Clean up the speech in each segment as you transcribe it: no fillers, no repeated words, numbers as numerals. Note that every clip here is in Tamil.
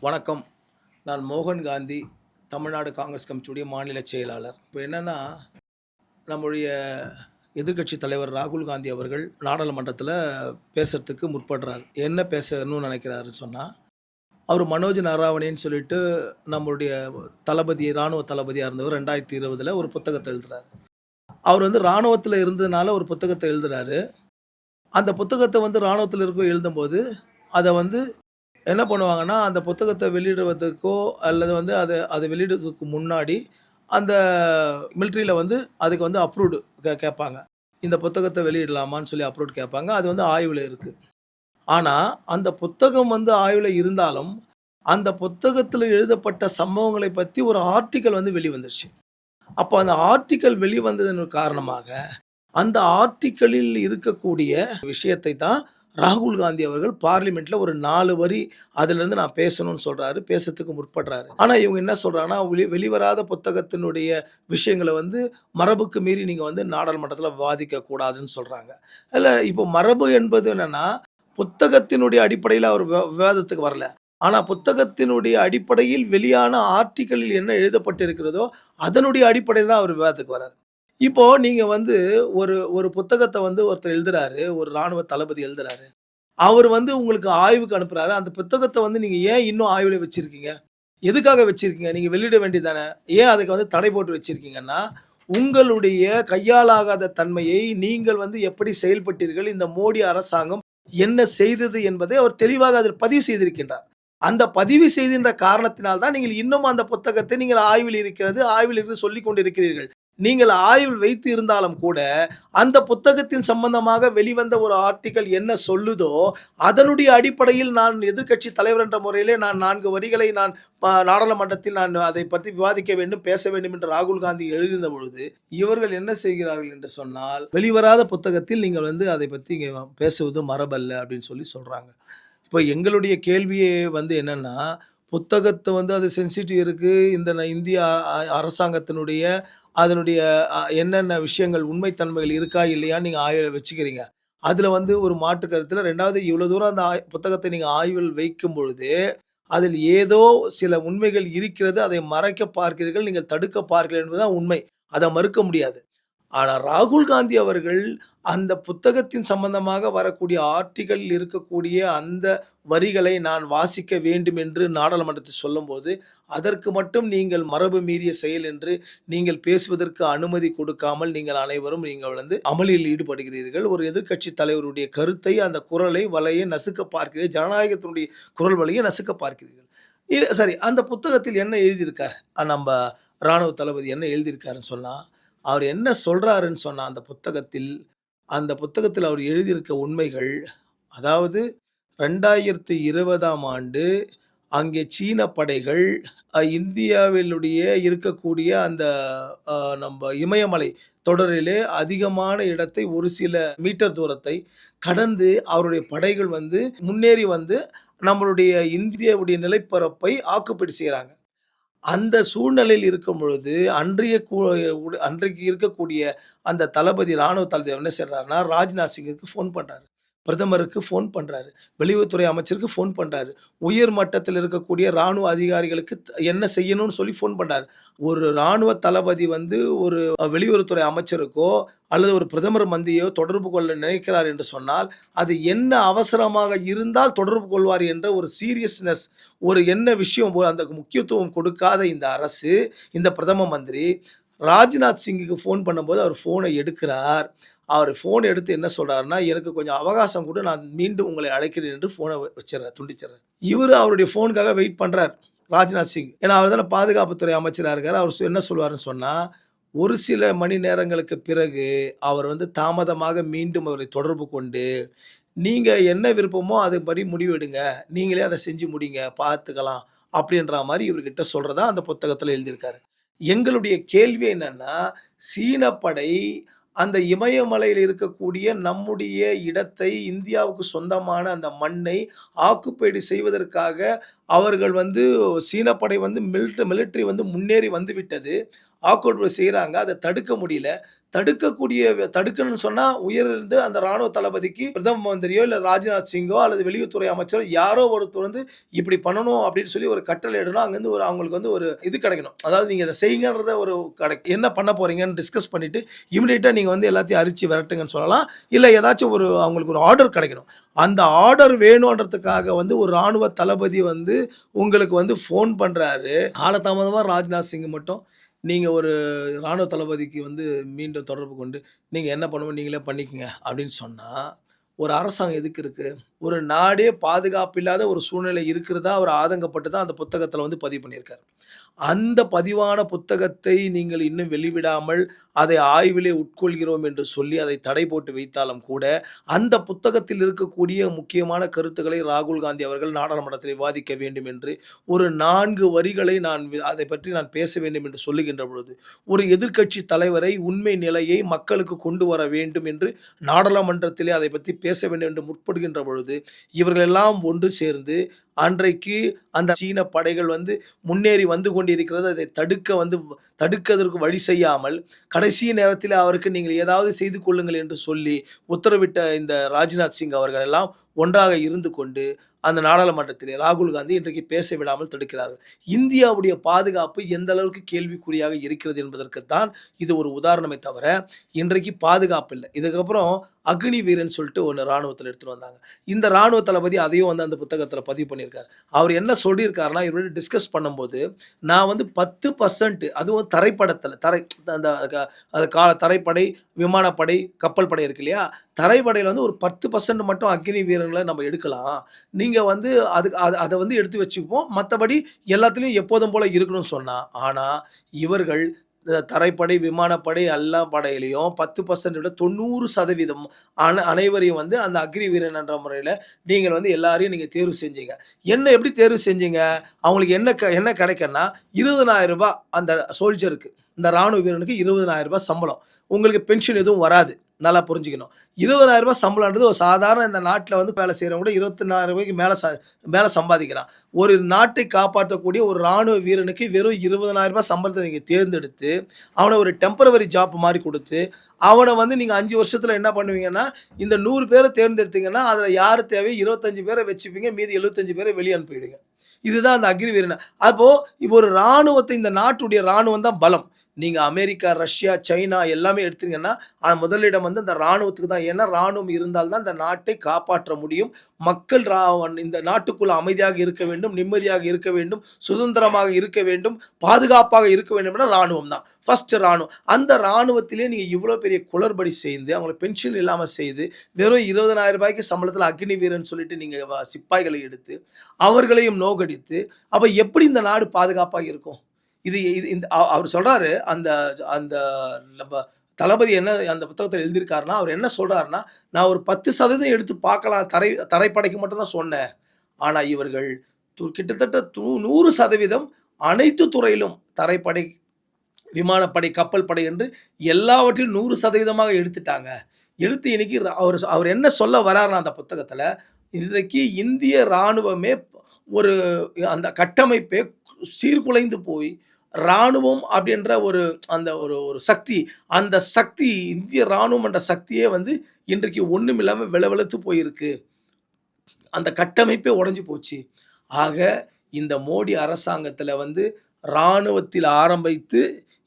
வணக்கம். நான் மோகன் காந்தி, தமிழ்நாடு காங்கிரஸ் கமிட்டியுடைய மாநில செயலாளர். இப்ப என்னன்னா, நம்முடைய எதிர்க்கட்சி தலைவர் ராகுல் காந்தி அவர்கள் நாடாளுமன்றத்தில பேசறதுக்கு முற்படுறார். என்ன பேசணும்னு நெனைக்கிறாருன்னு சொன்னா, அவரு மனோஜ் நராவனேன்னு சொல்லிட்டு நம்முடைய தளபதி, ராணுவ தளபதியா இருந்தவர் 2020ல ஒரு புத்தகத்த எழுதுறாரு. அவர் வந்து ராணுவத்தில இருந்ததுனால ஒரு புத்தகத்த எழுதுறாரு. அந்த புத்தகத்த வந்து ராணுவத்தில எழுதும்போது, அத வந்து என்ன பண்ணுவாங்கன்னா, அந்த புத்தகத்த வெளியிடுவதற்கோ, அல்லது வந்து அத வெளியிடுறதுக்கு முன்னாடி, அந்த மிலிட்டரில வந்து அதுக்கு வந்து அப்ரூவ்டு கேட்பாங்க. இந்த புத்தகத்த வெளியிடலாமான்னு சொல்லி அப்ரூவ்ட் கேட்பாங்க. அது வந்து ஆய்வுல இருக்கு. ஆனா, அந்த புத்தகம் வந்து ஆய்வுல இருந்தாலும், அந்த புத்தகத்தில எழுதப்பட்ட சம்பவங்களை பத்தி ஒரு ஆர்டிக்கிள் வந்து வெளிவந்துருச்சு. அப்ப அந்த ஆர்டிக்கிள் வெளிவந்ததன் காரணமாக, அந்த ஆர்டிக்கிளில் இருக்கக்கூடிய விஷயத்தை தான் ராகுல் காந்தி அவர்கள் பார்லிமென்ட்ல ஒரு 4 வரி அதிலிருந்து நான் பேசணும்னு சொல்றாரு. பேசறதுக்கு முற்படுறாரு. ஆனா இவங்க என்ன சொல்றாங்கன்னா, வெளிவராத புத்தகத்தினுடைய விஷயங்கள வந்து மரபுக்கு மீறி நீங்க வந்து நாடாளுமன்றத்தில விவாதிக்க கூடாதுன்னு சொல்றாங்க. இல்ல இப்போ மரபு என்பது என்னன்னா, புத்தகத்தினுடைய அடிப்படையில அவர் விவாதத்துக்கு வரல. ஆனா புத்தகத்தினுடைய அடிப்படையில் வெளியான ஆர்டிக்கிளில் என்ன எழுதப்பட்டிருக்கிறதோ, அதனுடைய அடிப்படையில தான் அவர் விவாதத்துக்கு வராரு. இப்போ நீங்க வந்து ஒரு ஒரு புத்தகத்த வந்து ஒருத்தர் எழுதுறாரு. ஒரு ராணுவ தளபதி எழுதுறாரு. அவரு வந்து உங்களுக்கு ஆய்வுக்கு அனுப்புறாரு. அந்த புத்தகத்த வந்து நீங்க ஏன் இன்னும் ஆய்வுல வச்சிருக்கீங்க? எதுக்காக வச்சிருக்கீங்க? நீங்க வெளியிட வேண்டியது தானே! ஏன் அதுக்கு வந்து தடை போட்டு வச்சிருக்கீங்கன்னா, உங்களுடைய கையாலாகாத தன்மையை நீங்கள் வந்து எப்படி செயல்பட்டீர்கள்? இந்த மோடி அரசாங்கம் என்ன செய்தது என்பதை அவர் தெளிவாக அதில் பதிவு செய்திருக்கின்றார். அந்த பதிவு செய்கின்ற காரணத்தினால் தான் நீங்கள் இன்னும் அந்த புத்தகத்தை நீங்கள் ஆய்வில் இருக்கிறது சொல்லிக் கொண்டிருக்கிறீர்கள். நீங்கள் ஆய்வில் வைத்து இருந்தாலும் கூட, அந்த புத்தகத்தின் சம்பந்தமாக வெளிவந்த ஒரு ஆர்டிக்கிள் என்ன சொல்லுதோ, அதனுடைய அடிப்படையில் நான் எதிர்க்கட்சி தலைவர் என்ற முறையிலே நான் 4 வரிகளை நான் நாடாளுமன்றத்தில் நான் அதைப் பற்றி விவாதிக்க வேண்டும், பேச வேண்டும் என்று ராகுல் காந்தி எழுதின பொழுது, இவர்கள் என்ன செய்கிறார்கள் என்று சொன்னால், வெளிவராத புத்தகத்தில் நீங்கள் வந்து அதைப் பத்தி இங்க பேசுவது மரபல்ல அப்படின்னு சொல்லி சொல்றாங்க. இப்ப எங்களுடைய கேள்வியே வந்து என்னன்னா, புத்தகத்த வந்து அது சென்சிட்டிவ் இருக்கு. இந்த இந்திய அரசாங்கத்தினுடைய அதனுடைய என்னென்ன விஷயங்கள் உண்மை தன்மைகள் இருக்கா? இல்லையான்னு நீங்க ஆய்வுல வச்சுக்கிறீங்க. அதுல வந்து ஒரு மாற்று கருத்து இல்ல. 2வது இவ்வளோ தூரம் அந்த புத்தகத்தை நீங்க ஆய்வில் வைக்கும் பொழுது, அதில் ஏதோ சில உண்மைகள் இருக்கிறது. அதை மறைக்க பார்க்கிறீர்கள். நீங்கள் தடுக்க பார்க்கிறீர்கள் என்பதுதான் உண்மை. அத மறுக்க முடியாது. ஆனா, ராகுல் காந்தி அவர்கள் அந்த புத்தகத்தின் சம்பந்தமாக வரக்கூடிய ஆர்டிக்கிள் இருக்கக்கூடிய அந்த வரிகளை நான் வாசிக்க வேண்டும் என்று நாடாளுமன்றத்தில் சொல்லும்போது, அதற்கு மட்டும் நீங்கள் மரபு மீறிய செயல் என்று நீங்கள் பேசுவதற்கு அனுமதி கொடுக்காமல் நீங்கள் வந்து அமளியில் ஈடுபடுகிறீர்கள். ஒரு எதிர்க்கட்சி தலைவருடைய கருத்தை, அந்த குரலை, வலையை நசுக்க பார்க்கிறீர்கள். ஜனநாயகத்தினுடைய குரல் வலையை நசுக்க பார்க்கிறீர்கள். சரி, அந்த புத்தகத்தில் என்ன எழுதியிருக்கார்? நம்ப ராணுவ தளபதி என்ன எழுதியிருக்காருன்னு சொன்னா, அவர் என்ன சொல்றாருன்னு சொன்னா அந்த புத்தகத்தில் அவர் எழுதியிருக்க உண்மைகள், அதாவது 2020ஆம் ஆண்டு அங்கே சீன படைகள் இந்தியாவினுடைய இருக்கக்கூடிய அந்த அ நம்ப இமயமலை தொடரிலே அதிகமான இடத்தை ஒரு சில மீட்டர் தூரத்தை கடந்து அவருடைய படைகள் வந்து முன்னேறி வந்து நம்மளுடைய இந்தியாவுடைய நிலப்பரப்பை ஆக்குபை செய்றாங்க. அந்த சூழ்நிலையில் இருக்கும் பொழுது, அன்றைக்கு இருக்கக்கூடிய அந்த தளபதி, ராணுவ தளபதி என்ன செய்றாருன்னா, ராஜ்நாத் சிங்குக்கு ஃபோன் பண்றாரு. பிரதமருக்கு ஃபோன் பண்றாரு. வெளியுறவுத்துறை அமைச்சருக்கு ஃபோன் பண்றாரு. உயர் மட்டத்தில் இருக்கக்கூடிய ராணுவ அதிகாரிகளுக்கு என்ன செய்யணும்னு சொல்லி ஃபோன் பண்றாரு. ஒரு ராணுவ தளபதி வந்து ஒரு வெளியுறவுத்துறை அமைச்சருக்கோ, அல்லது ஒரு பிரதமர் மந்திரியோ தொடர்பு கொள்ள நினைக்கிறார் என்று சொன்னால், அது என்ன அவசரமாக இருந்தால் தொடர்பு கொள்வார் என்ற ஒரு சீரியஸ்னஸ், ஒரு என்ன விஷயம் அந்த முக்கியத்துவம் கொடுக்காத இந்த அரசு, இந்த பிரதம மந்திரி, ராஜ்நாத் சிங்குக்கு ஃபோன் பண்ணும்போது அவர் ஃபோன எடுக்கிறார். அவர் ஃபோன் எடுத்து என்ன சொல்றாருன்னா, "எனக்கு கொஞ்சம் அவகாசம் குடு. நான் மீண்டும் உங்களை அழைக்கிறேன்" என்று ஃபோன துண்டிச்சிடுறார். இவரு அவருடைய ஃபோனுக்காக வெயிட் பண்றார். ராஜ்நாத் சிங். ஏன்னா, அவர் தானே பாதுகாப்புத்துறை அமைச்சரா இருக்காரு. அவர் என்ன சொல்லுவாருன்னு சொன்னா, ஒரு சில மணி நேரங்களுக்கு பிறகு அவர் வந்து தாமதமாக மீண்டும் அவரை தொடர்பு கொண்டு, "நீங்க என்ன விருப்பமோ அதுபடி முடிவெடுங்க. நீங்களே அத செஞ்சு முடிங்க. பார்த்துக்கலாம்." அப்படின்ற மாரி இவர்கிட்ட சொல்றதா அந்த புத்தகத்துல எழுதியிருக்காரு. எங்களுடைய கேள்வி என்னன்னா, சீன படை அந்த இமயமலையில் இருக்கக்கூடிய நம்முடைய இடத்தை, இந்தியாவுக்கு சொந்தமான அந்த மண்ணை ஆக்குபைடு செய்வதற்காக அவர்கள் வந்து சீன படை வந்து மிலிட்டரி வந்து முன்னேறி வந்துவிட்டது. ஆட்கொடுப்பு செய்றாங்க. அத தடுக்க முடியல. தடுக்கணும்னு சொன்னா உயர்ந்து அந்த ராணுவ தளபதிக்கு பிரதம மந்திரியோ, இல்ல ராஜ்நாத் சிங்கோ அல்லது வெளியுறவுத்துறை அமைச்சரோ யாரோ ஒருத்தர் வந்து இப்படி பண்ணணும் அப்படின்னு சொல்லி ஒரு கட்டளை இடணும். அங்கருந்து அவங்களுக்கு வந்து ஒரு இது கிடைக்கணும். அதாவது நீங்க இத செய்யுங்கன்றத ஒரு என்ன பண்ண போறீங்கன்னு டிஸ்கஸ் பண்ணிட்டு, இமிடியேட்டா நீங்க வந்து எல்லாத்தையும் அரிச்சு விரட்டுங்கன்னு சொல்லலாம். இல்ல ஏதாச்சும் அவங்களுக்கு ஒரு ஆர்டர் கிடைக்கணும். அந்த ஆர்டர் வேணுன்றதுக்காக வந்து ஒரு ராணுவ தளபதி வந்து உங்களுக்கு வந்து ஃபோன் பண்றாரு. காலதாமதமா ராஜ்நாத் சிங் மட்டும் நீங்க ஒரு ராணுவ தளபதிக்கு வந்து மீண்டும் தொடர்பு கொண்டு, நீங்க என்ன பண்ணணுமோ நீங்களே பண்ணிக்கங்க அப்படின்னு சொன்னா, ஒரு அரசாங்கம் எதுக்கு இருக்கு? ஒரு நாடே பாதுகாப்பு இல்லாத ஒரு சூழ்நிலை இருக்கிறதா அவர் ஆதங்கப்பட்டு தான் அந்த புத்தகத்தில வந்து பதிவு பண்ணியிருக்காரு. அந்த பதிவான புத்தகத்தை நீங்கள் இன்னும் வெளிவிடாமல், அதை ஆய்விலே உட்கொள்கிறோம் என்று சொல்லி அதை தடை போட்டு வைத்தாலும் கூட, அந்த புத்தகத்தில் இருக்கக்கூடிய முக்கியமான கருத்துக்களை ராகுல் காந்தி அவர்கள் நாடாளுமன்றத்தில் விவாதிக்க வேண்டும் என்று ஒரு 4 வரிகளை அதைப் பற்றி நான் பேச வேண்டும் என்று சொல்லுகின்ற பொழுது, ஒரு எதிர்க்கட்சி தலைவரை உண்மை நிலையை மக்களுக்கு கொண்டு வர வேண்டும் என்று நாடாளுமன்றத்திலே அதைப் பற்றி பேச வேண்டும் என்று முற்படுகின்ற பொழுது, இவர்கள் எல்லாம் ஒன்று சேர்ந்து அன்றைக்கு அந்த சீன படைகள் வந்து முன்னேறி வந்து கொண்டிருக்கிறது. அதை தடுக்கதற்கு வழி செய்யாமல், கடைசி நேரத்திலே அவருக்கு நீங்கள் ஏதாவது செய்து கொள்ளுங்கள் என்று சொல்லி உத்தரவிட்ட இந்த ராஜ்நாத் சிங் அவர்கள் எல்லாம் ஒன்றாக இருந்து கொண்டு, அந்த நாடாளுமன்றத்திலே ராகுல் காந்தி இன்றைக்கு பேச விடாமல் தடுக்கிறார்கள். இந்தியாவுடைய பாதுகாப்பு எந்த அளவுக்கு கேள்விக்குறியாக இருக்கிறது என்பதற்குத்தான் இது ஒரு உதாரணமே தவிர, இன்றைக்கு பாதுகாப்பு இல்ல. இதுக்கப்புறம் அக்னி வீரன் சொல்லிட்டு ஒண்ணு ராணுவத்தில எடுத்துட்டு வந்தாங்க. இந்த ராணுவ தளபதி அதையும் வந்து அந்த புத்தகத்தில பதிவு பண்ணியிருக்காரு. அவர் என்ன சொல்லியிருக்காருன்னா, இவரோட டிஸ்கஸ் பண்ணும்போது, நான் வந்து 10% அதுவும் தரைப்படத்தில அந்த தரைப்படை, விமானப்படை, கப்பல் படை இருக்கு இல்லையா? தரைப்படையில வந்து ஒரு 10% மட்டும் அக்னி வீரர்கள நம்ம எடுக்கலாம். நீங்க வந்து அத வந்து எடுத்து வச்சுக்குவோம். மத்தபடி எல்லாத்துலயும் எப்போதும் போல இருக்கணும்னு சொன்னா, ஆனா இவர்கள் தரைப்படை, விமானப்படை எல்லா படையிலயும் 10% விட 90% அனைவரையும் வந்து அந்த அக்னி வீரன் என்ற முறையில நீங்கள் வந்து எல்லாரையும் நீங்க தேர்வு செஞ்சீங்க. எப்படி தேர்வு செஞ்சீங்க? அவங்களுக்கு என்ன கிடைக்கும்னா, ரூ. 20,000 அந்த சோல்ஜருக்கு, இந்த ராணுவ வீரனுக்கு ரூ. 20,000 சம்பளம். உங்களுக்கு பென்ஷன் எதுவும் வராது. நல்லா புரிஞ்சுக்கணும். ரூ. 20,000 சம்பளம்ன்றது ஒரு சாதாரண இந்த நாட்ல வந்து வேலை செய்றவங்க கூட ரூ. 24,000 மேல சம்பாதிக்கிறான். ஒரு நாட்டை காப்பாற்றக்கூடிய ஒரு ராணுவ வீரனுக்கு வெறும் ரூ. 20,000 சம்பளத்த நீங்க தேர்ந்தெடுத்து, அவன ஒரு டெம்பரவரி ஜாப் மாரி குடுத்து, அவன வந்து நீங்க 5 வருஷத்துல என்ன பண்ணுவீங்கன்னா, இந்த 100 பேர தேர்ந்தெடுத்தீங்கன்னா, அதுல யாரு தேவையோ 25 பேர வச்சுப்பீங்க. மீதி 75 பேர வெளிய அனுப்பிடுவீங்க. இதுதான் அந்த அக்னி வீரன். அப்போ இப்போ ஒரு ராணுவத்தை இந்த நாட்டுடைய ராணுவம் தான் பலம். நீங்க அமெரிக்கா, ரஷ்யா, சைனா எல்லாமே எடுத்தீங்கன்னா, முதலிடம் வந்து அந்த ராணுவத்துக்கு தான். ஏன்னா, ராணுவம் இருந்தால் தான் இந்த நாட்டை காப்பாற்ற முடியும். மக்கள் இந்த நாட்டுக்குள்ள அமைதியாக இருக்க வேண்டும், நிம்மதியாக இருக்க வேண்டும், சுதந்திரமாக இருக்க வேண்டும், பாதுகாப்பாக இருக்க வேண்டும்னா ராணுவம் தான். ஃபர்ஸ்ட் ராணுவம். அந்த ராணுவத்திலே நீங்க இவ்வளோ பெரிய குளறுபடி செய்து, அவங்களுக்கு பென்ஷன் இல்லாம செய்து, வெறும் ரூ. 20,000 சம்பளத்தில அக்னி வீரன் சொல்லிட்டு நீங்க சிப்பாய்களை எடுத்து, அவர்களையும் நோகடித்து, அப்ப எப்படி இந்த நாடு பாதுகாப்பாக இருக்கும்? இது இது இந்த அவர் சொல்றாரு, அந்த அந்த நம்ம தளபதி என்ன அந்த புத்தகத்தில எழுதியிருக்காருன்னா, அவர் என்ன சொல்றாருன்னா, நான் ஒரு 10% எடுத்து பார்க்கலாம். தரைப்படைக்கு மட்டும் தான் சொன்னேன். ஆனா இவர்கள் கிட்டத்தட்ட 100% அனைத்து துறையிலும் தரைப்படை, விமானப்படை, கப்பல் படை என்று எல்லாவற்றையும் 100% எடுத்துட்டாங்க. எடுத்து இன்னைக்கு அவர் என்ன சொல்ல வராருன்னா அந்த புத்தகத்தில, இன்றைக்கு இந்திய ராணுவமே ஒரு அந்த கட்டமைப்பே சீர்குலைந்து போய், ராணுவம் அப்படின்ற அந்த ஒரு சக்தி, அந்த சக்தி இந்திய ராணுவம் என்ற சக்தியே வந்து இன்றைக்கு ஒண்ணுமில்லாம வெலவெலத்து போயிருக்கு. அந்த கட்டமைப்பே உடைஞ்சு போச்சு. ஆக இந்த மோடி அரசாங்கத்தில வந்து ராணுவத்தில் ஆரம்பித்து,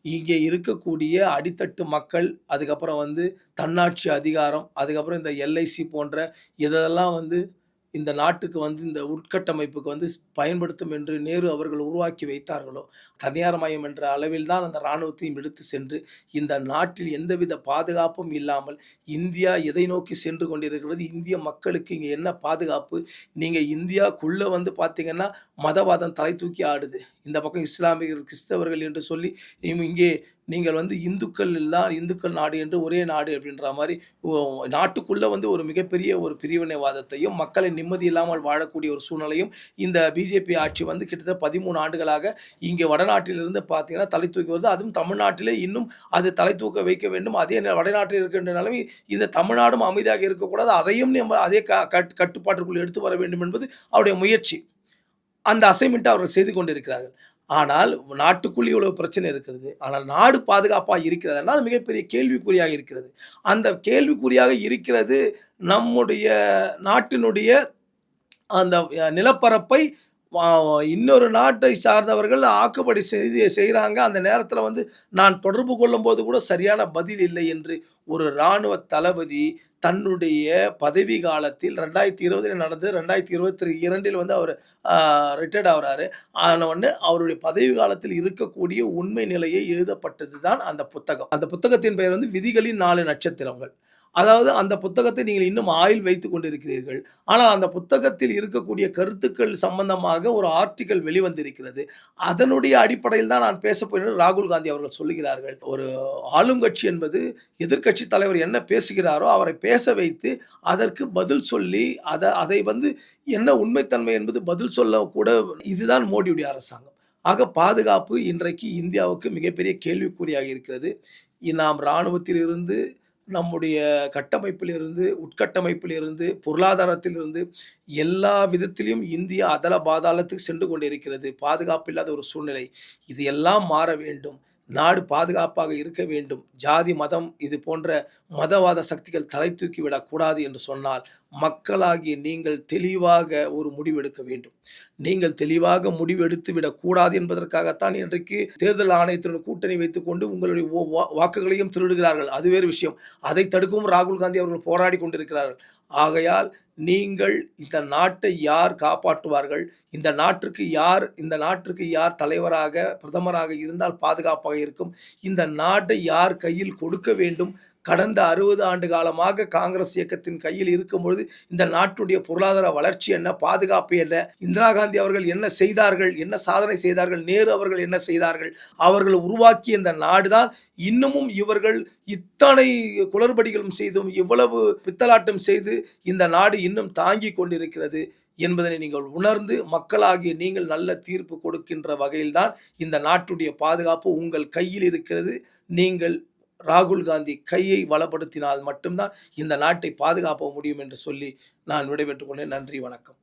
இங்கே இருக்கக்கூடிய அடித்தட்டு மக்கள், அதுக்கப்புறம் வந்து தன்னாட்சி அதிகாரம், அதுக்கப்புறம் இந்த எல்ஐசி போன்ற இதெல்லாம் வந்து இந்த நாட்டுக்கு வந்து இந்த உட்கட்டமைப்புக்கு வந்து பயன்படுத்தும் என்று நேரு அவர்கள் உருவாக்கி வைத்தார்களோ, தனியார்மயம் என்ற அளவில் தான் அந்த இராணுவத்தையும் எடுத்து சென்று, இந்த நாட்டில் எந்தவித பாதுகாப்பும் இல்லாமல் இந்தியா எதை நோக்கி சென்று கொண்டிருக்கிறது? இந்திய மக்களுக்கு இங்கே என்ன பாதுகாப்பு? நீங்க இந்தியாக்குள்ள வந்து பார்த்தீங்கன்னா, மதவாதம் தலை தூக்கி ஆடுது. இந்த பக்கம் இஸ்லாமியர்கள், கிறிஸ்தவர்கள் என்று சொல்லி இங்கே நீங்கள் வந்து இந்துக்கள் எல்லாம் இந்துக்கள் நாடு என்று ஒரே நாடு அப்படின்ற மாரி ஒ நாட்டுக்குள்ள வந்து ஒரு மிகப்பெரிய ஒரு பிரிவினைவாதத்தையும், மக்களை நிம்மதி இல்லாமல் வாழக்கூடிய ஒரு சூழ்நிலையும் இந்த பிஜேபி ஆட்சி வந்து கிட்டத்தட்ட 13 ஆண்டுகளாக இங்கே வடநாட்டிலிருந்து பார்த்தீங்கன்னா தலை தூக்கி வருது. அதுவும் தமிழ்நாட்டிலே இன்னும் அது தலை தூக்க வைக்க வேண்டும். அதே வடநாட்டில் இருக்கின்ற நிலைமை இந்த தமிழ்நாடும் அமைதியாக இருக்கக்கூடாது. அதையும் நம்ம அதே கட்டுப்பாட்டிற்குள் எடுத்து வர வேண்டும் என்பது அவருடைய முயற்சி. அந்த அசைன்மென்ட்ட அவர்கள் செய்து கொண்டிருக்கிறார்கள். ஆனால் நாட்டுக்குள் இவ்வளவு பிரச்சனை இருக்கிறது. ஆனால் நாடு பாதுகாப்பா இருக்கிறதா? மிகப்பெரிய கேள்விக்குறியாக இருக்கிறது. அந்த கேள்விக்குறியாக இருக்கிறது நம்முடைய நாட்டினுடைய அந்த நிலப்பரப்பை வா இன்னொரு நாட்டை சார்ந்தவர்கள் ஆக்குப்படி செய்றாங்க. அந்த நேரத்தில நான் தொடர்பு கொள்ளும்போது கூட சரியான பதில் இல்லை என்று ஒரு இராணுவ தளபதி தன்னுடைய பதவி காலத்தில் 2020ல நடந்தது. 2022ல் அவரு அ ரிட்டயர்ட் ஆவுறாரு. ஆன உடனே அவருடைய பதவி காலத்தில் இருக்கக்கூடிய உண்மை நிலையை எழுதப்பட்டது தான் அந்த புத்தகம். அந்த புத்தகத்தின் பெயர் விதிகளின் 4 நட்சத்திரங்கள். அதாவது அந்த புத்தகத்தை நீங்கள் இன்னும் ஆயுள் வைத்துக் கொண்டிருக்கிறீர்கள். ஆனால் அந்த புத்தகத்தில் இருக்கக்கூடிய கருத்துக்கள் சம்பந்தமாக ஒரு ஆர்டிக்கிள் வெளிவந்திருக்கிறது. அதனுடைய அடிப்படையில் தான் நான் பேசப் போகிறேன் என்று ராகுல் காந்தி அவர்கள் சொல்லுகிறார்கள். ஒரு ஆளும் கட்சி என்பது எதிர்க்கட்சி தலைவர் என்ன பேசுகிறாரோ அவரை பேச வைத்து அதற்கு பதில் சொல்லி அதை என்ன உண்மைத்தன்மை என்பது பதில் சொல்லக்கூட இதுதான் மோடியுடைய அரசாங்கம். ஆக பாதுகாப்பு இன்றைக்கு இந்தியாவுக்கு மிகப்பெரிய கேள்விக்குறியாக இருக்கிறது. நாம் இராணுவத்தில் இருந்து நம்முடைய கட்டமைப்பிலிருந்து, உட்கட்டமைப்பிலிருந்து, பொருளாதாரத்திலிருந்து எல்லா விதத்திலும் இந்தியா அதல பாதாளத்துக்கு சென்று கொண்டிருக்கிறது. பாதுகாப்பு இல்லாத ஒரு சூழ்நிலை. இது எல்லாம் மாற வேண்டும். நாடு பாதுகாப்பாக இருக்க வேண்டும். ஜாதி, மதம் இது போன்ற மதவாத சக்திகள் தலை தூக்கி விடக்கூடாது என்று சொன்னால், மக்களாகிய நீங்கள் தெளிவாக ஒரு முடிவெடுக்க வேண்டும். நீங்கள் தெளிவாக முடிவெடுத்து விடக்கூடாது என்பதற்காகத்தான் இன்றைக்கு தேர்தல் ஆணையத்துடன் கூட்டணி வைத்துக்கொண்டு உங்களுடைய வாக்குகளையும் திருடுகிறார்கள். அது வேறு விஷயம். அதை தடுக்கவும் ராகுல் காந்தி அவர்கள் போராடிக் கொண்டிருக்கிறார்கள். ஆகையால் நீங்கள் இந்த நாட்டை யார் காப்பாற்றுவார்கள்? இந்த நாட்டிற்கு யார் தலைவராக, பிரதமராக இருந்தால் பாதுகாப்பாக இருக்கும்? இந்த நாட்டை யார் கையில் கொடுக்க வேண்டும்? கடந்த 60 ஆண்டு காலமாக காங்கிரஸ் இயக்கத்தின் கையில் இருக்கும்பொழுது இந்த நாட்டுடைய பொருளாதார வளர்ச்சி என்ன? பாதுகாப்பு என்ன? இந்திரா காந்தி அவர்கள் என்ன செய்தார்கள்? என்ன சாதனை செய்தார்கள்? நேரு அவர்கள் என்ன செய்தார்கள்? அவர்கள் உருவாக்கிய இந்த நாடுதான் இன்னமும் இவர்கள் இத்தனை குளறுபடிகளும் செய்தும், இவ்வளவு பித்தலாட்டம் செய்து இந்த நாடு இன்னும் தாங்கிக் கொண்டிருக்கிறது என்பதனை நீங்கள் உணர்ந்து, மக்களாகிய நீங்கள் நல்ல தீர்ப்பு கொடுக்கின்ற வகையில்தான் இந்த நாட்டுடைய பாதுகாப்பு உங்கள் கையில் இருக்கிறது. நீங்கள் ராகுல் காந்தி கையை பலப்படுத்தினால் மட்டும்தான் இந்த நாட்டை பாதுகாக்க முடியும் என்று சொல்லி நான் விடைபெற்றுக் கொண்டேன். நன்றி, வணக்கம்.